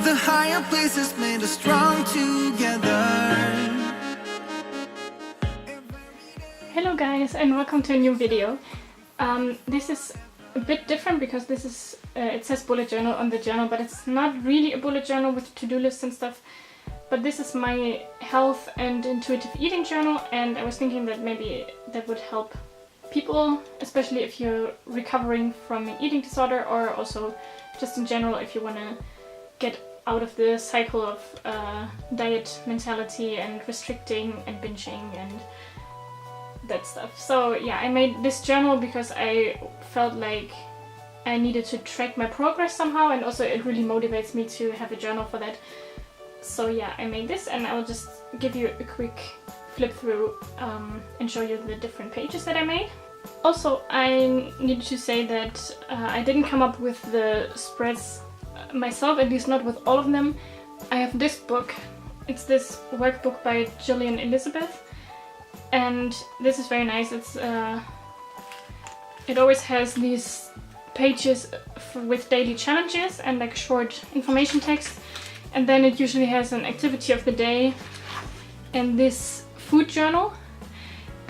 the higher places made us strong together. Hello guys, and welcome to a new video. This is a bit different because this is it says bullet journal on the journal, but it's not really a bullet journal with to-do lists and stuff. But this is my health and intuitive eating journal, and I was thinking that maybe that would help people, especially if you're recovering from an eating disorder, or also just in general if you want to get out of the cycle of diet mentality and restricting and binging and that stuff. So yeah, I made this journal because I felt like I needed to track my progress somehow, and also it really motivates me to have a journal for that. So yeah, I made this, and I'll just give you a quick flip through and show you the different pages that I made. Also, I need to say that I didn't come up with the spreads myself, at least not with all of them. I have this book. It's this workbook by Gillian Elizabeth, and this is very nice. It's it always has these pages with daily challenges and like short information text, and then it usually has an activity of the day and this food journal.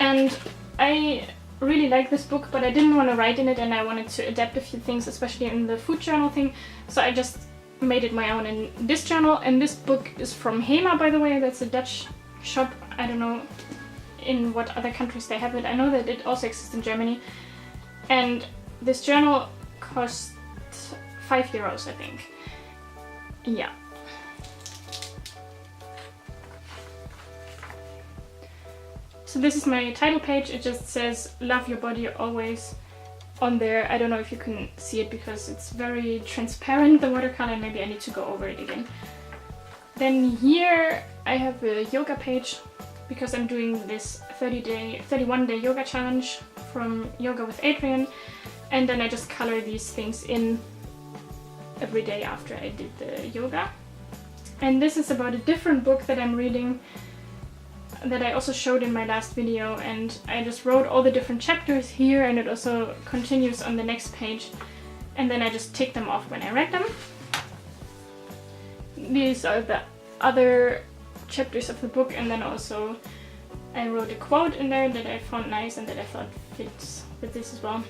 And I really like this book, but I didn't want to write in it, and I wanted to adapt a few things, especially in the food journal thing, so I just made it my own in this journal. And this book is from Hema, by the way. That's a Dutch shop. I don't know in what other countries they have it. I know that it also exists in Germany. And this journal cost €5, I think. Yeah. So this is my title page. It just says "Love your body always" on there. I don't know if you can see it because it's very transparent, the watercolor. Maybe I need to go over it again. Then here I have a yoga page because I'm doing this 31-day yoga challenge from Yoga with Adrian, and then I just color these things in every day after I did the yoga. And this is about a different book that I'm reading that I also showed in my last video, and I just wrote all the different chapters here, and it also continues on the next page, and then I just tick them off when I read them. These are the other chapters of the book, and then also I wrote a quote in there that I found nice and that I thought fits with this as well.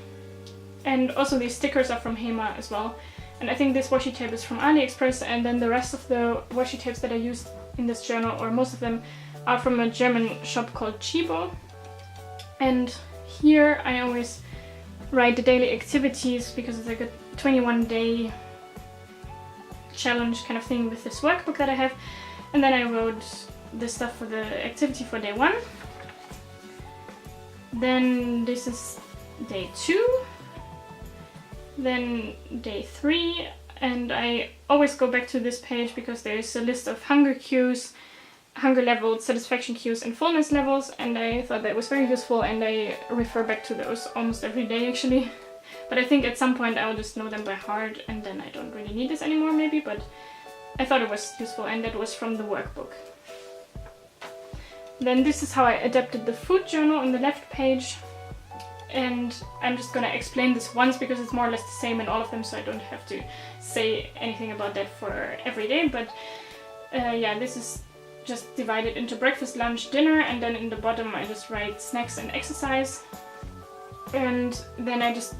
And also these stickers are from Hema as well, and I think this washi tape is from AliExpress, and then the rest of the washi tapes that I used in this journal, or most of them, are from a German shop called Chibo. And here I always write the daily activities because it's like a 21-day challenge kind of thing with this workbook that I have. And then I wrote the stuff for the activity for day 1. Then this is day 2. Then day 3. And I always go back to this page because there is a list of hunger cues, hunger levels, satisfaction cues, and fullness levels, and I thought that was very useful, and I refer back to those almost every day actually. But I think at some point I'll just know them by heart, and then I don't really need this anymore maybe, but I thought it was useful, and that was from the workbook. Then this is how I adapted the food journal on the left page, and I'm just gonna explain this once because it's more or less the same in all of them, so I don't have to say anything about that for every day. But yeah, this is just divided into breakfast, lunch, dinner, and then in the bottom I just write snacks and exercise. And then I just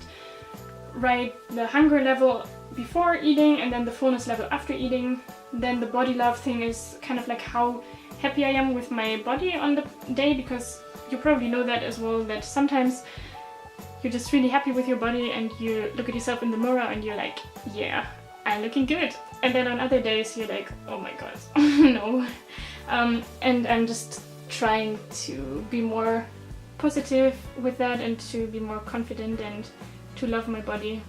write the hunger level before eating, and then the fullness level after eating. Then the body love thing is kind of like how happy I am with my body on the day, because you probably know that as well, that sometimes you're just really happy with your body and you look at yourself in the mirror and you're like, yeah, I'm looking good. And then on other days you're like, oh my god, no. And I'm just trying to be more positive with that, and to be more confident, and to love my body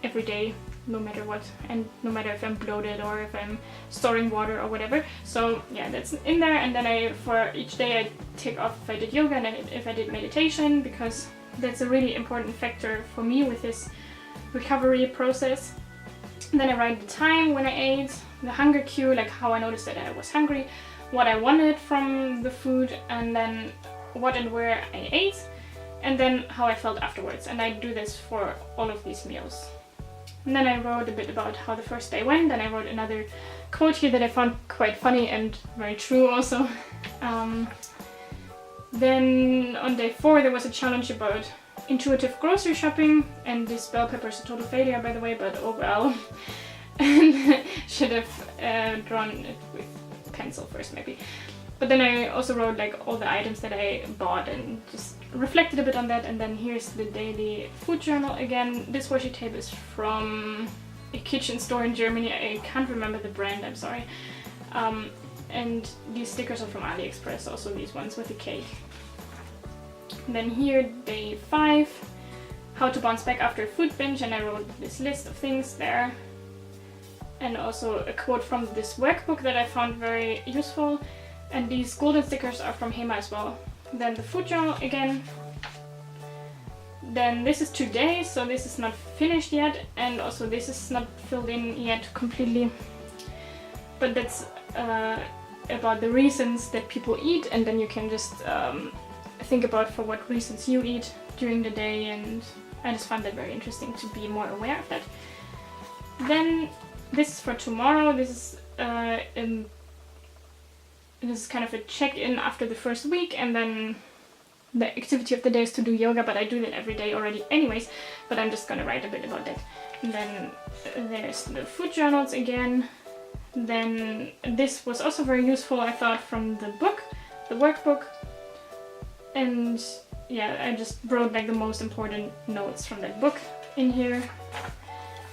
every day, no matter what, and no matter if I'm bloated or if I'm storing water or whatever. So yeah, that's in there. And then for each day I tick off if I did yoga and if I did meditation, because that's a really important factor for me with this recovery process. And then I write the time when I ate, the hunger cue, like how I noticed that I was hungry, what I wanted from the food, and then what and where I ate, and then how I felt afterwards. And I do this for all of these meals. And then I wrote a bit about how the first day went, and I wrote another quote here that I found quite funny and very true also. Then on day 4 there was a challenge about intuitive grocery shopping, and this bell pepper is a total failure, by the way, but oh well. And should have drawn it with pencil first maybe. But then I also wrote like all the items that I bought and just reflected a bit on that. And then here's the daily food journal again. This washi tape is from a kitchen store in Germany. I can't remember the brand, I'm sorry. And these stickers are from AliExpress, also these ones with the cake. And then here, day 5, how to bounce back after a food binge, and I wrote this list of things there. And also a quote from this workbook that I found very useful. And these golden stickers are from Hema as well. Then the food journal again. Then this is today, so this is not finished yet, and also this is not filled in yet completely. But that's about the reasons that people eat, and then you can just think about for what reasons you eat during the day, and I just found that very interesting to be more aware of that. Then this is for tomorrow. This is kind of a check-in after the first week, and then the activity of the day is to do yoga, but I do that every day already anyways, but I'm just gonna write a bit about that. And then there's the food journals again. Then this was also very useful, I thought, from the book, the workbook. And yeah, I just wrote like the most important notes from that book in here.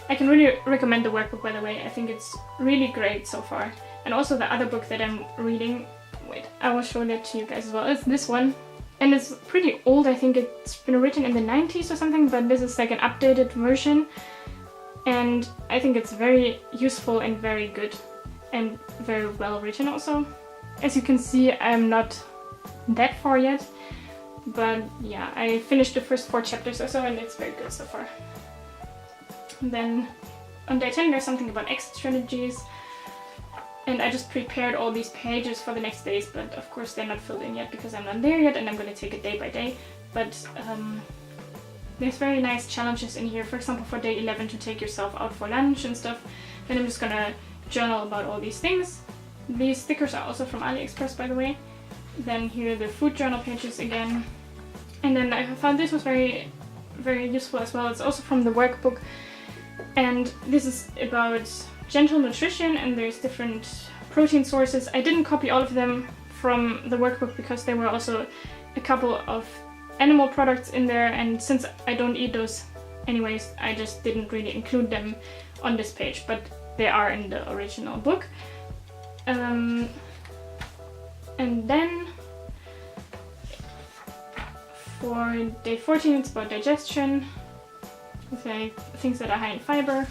I can really recommend the workbook, by the way. I think it's really great so far. And also the other book that I'm reading, wait, I will show that to you guys as well. It's this one. And it's pretty old. I think it's been written in the 90s or something, but this is like an updated version. And I think it's very useful and very good and very well written also. As you can see, I'm not that far yet, but yeah, I finished the first 4 chapters or so, and it's very good so far. And then on day 10 there's something about exit strategies, and I just prepared all these pages for the next days, but of course they're not filled in yet because I'm not there yet, and I'm going to take it day by day. But there's very nice challenges in here, for example for day 11 to take yourself out for lunch and stuff. Then I'm just gonna journal about all these things. These stickers are also from AliExpress, by the way. Then here are the food journal pages again. And then I found this was very, very useful as well. It's also from the workbook. And this is about gentle nutrition, and there's different protein sources. I didn't copy all of them from the workbook because there were also a couple of animal products in there, and since I don't eat those anyways, I just didn't really include them on this page, but they are in the original book. And then for day 14 it's about digestion, it's like things that are high in fiber.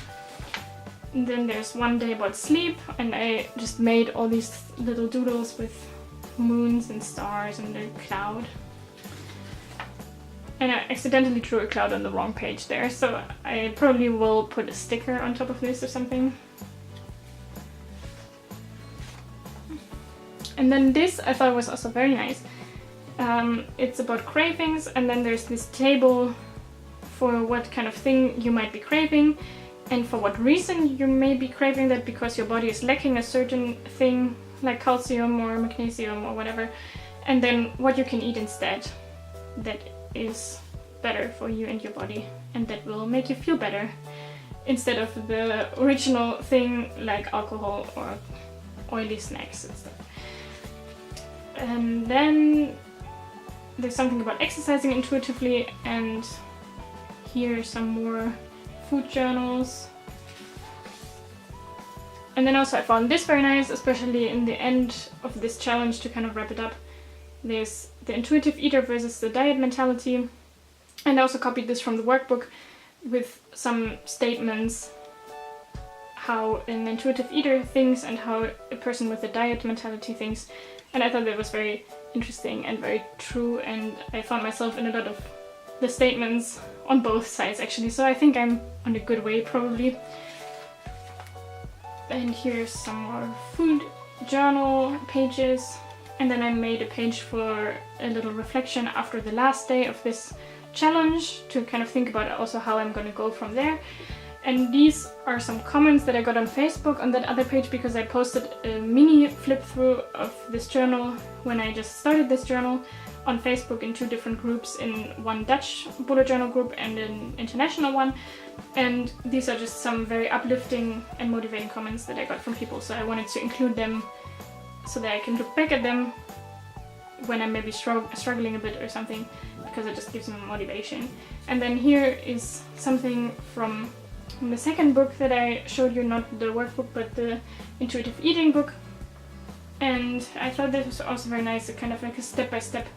And then there's one day about sleep, and I just made all these little doodles with moons and stars and a cloud. And I accidentally drew a cloud on the wrong page there, so I probably will put a sticker on top of this or something. And then this I thought was also very nice. It's about cravings, and then there's this table for what kind of thing you might be craving, and for what reason you may be craving that, because your body is lacking a certain thing like calcium or magnesium or whatever, and then what you can eat instead that is better for you and your body and that will make you feel better, instead of the original thing like alcohol or oily snacks and stuff. And then there's something about exercising intuitively, and here are some more food journals. And then also I found this very nice, especially in the end of this challenge, to kind of wrap it up. There's the intuitive eater versus the diet mentality, and I also copied this from the workbook with some statements how an intuitive eater thinks and how a person with a diet mentality thinks. And I thought that was very interesting and very true, and I found myself in a lot of the statements on both sides actually, so I think I'm on a good way probably. And here's some more food journal pages, and then I made a page for a little reflection after the last day of this challenge to kind of think about also how I'm going to go from there. And these are some comments that I got on Facebook on that other page, because I posted a mini flip through of this journal when I just started this journal on Facebook in 2 different groups, in one Dutch bullet journal group and an international one. And these are just some very uplifting and motivating comments that I got from people, so I wanted to include them so that I can look back at them when I'm maybe struggling a bit or something, because it just gives me motivation. And then here is something from the second book that I showed you, not the workbook but the intuitive eating book. And I thought that was also very nice, a kind of like a step-by-step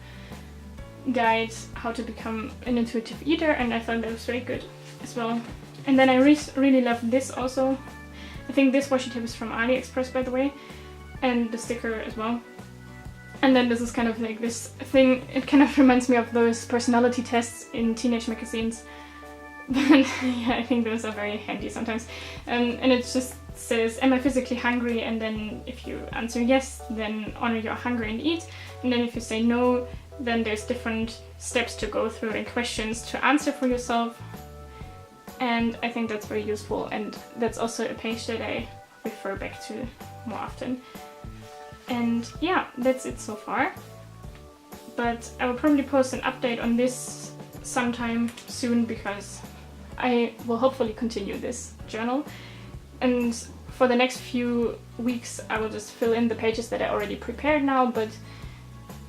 guide how to become an intuitive eater, and I thought that was very good as well. And then I really love this also. I think this washi tape is from AliExpress, by the way, and the sticker as well. And then this is kind of like this thing, it kind of reminds me of those personality tests in teenage magazines. But yeah, I think those are very handy sometimes. And it just says, am I physically hungry? And then if you answer yes, then honor your hunger and eat. And then if you say no, then there's different steps to go through and questions to answer for yourself. And I think that's very useful, and that's also a page that I refer back to more often. And yeah, that's it so far. But I will probably post an update on this sometime soon, because I will hopefully continue this journal. And for the next few weeks I will just fill in the pages that I already prepared now, but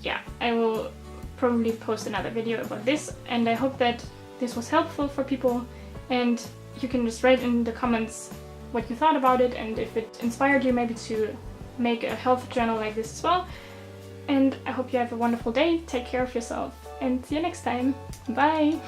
yeah, I will probably post another video about this, and I hope that this was helpful for people, and you can just write in the comments what you thought about it, and if it inspired you maybe to make a health journal like this as well. And I hope you have a wonderful day, take care of yourself, and see you next time. Bye!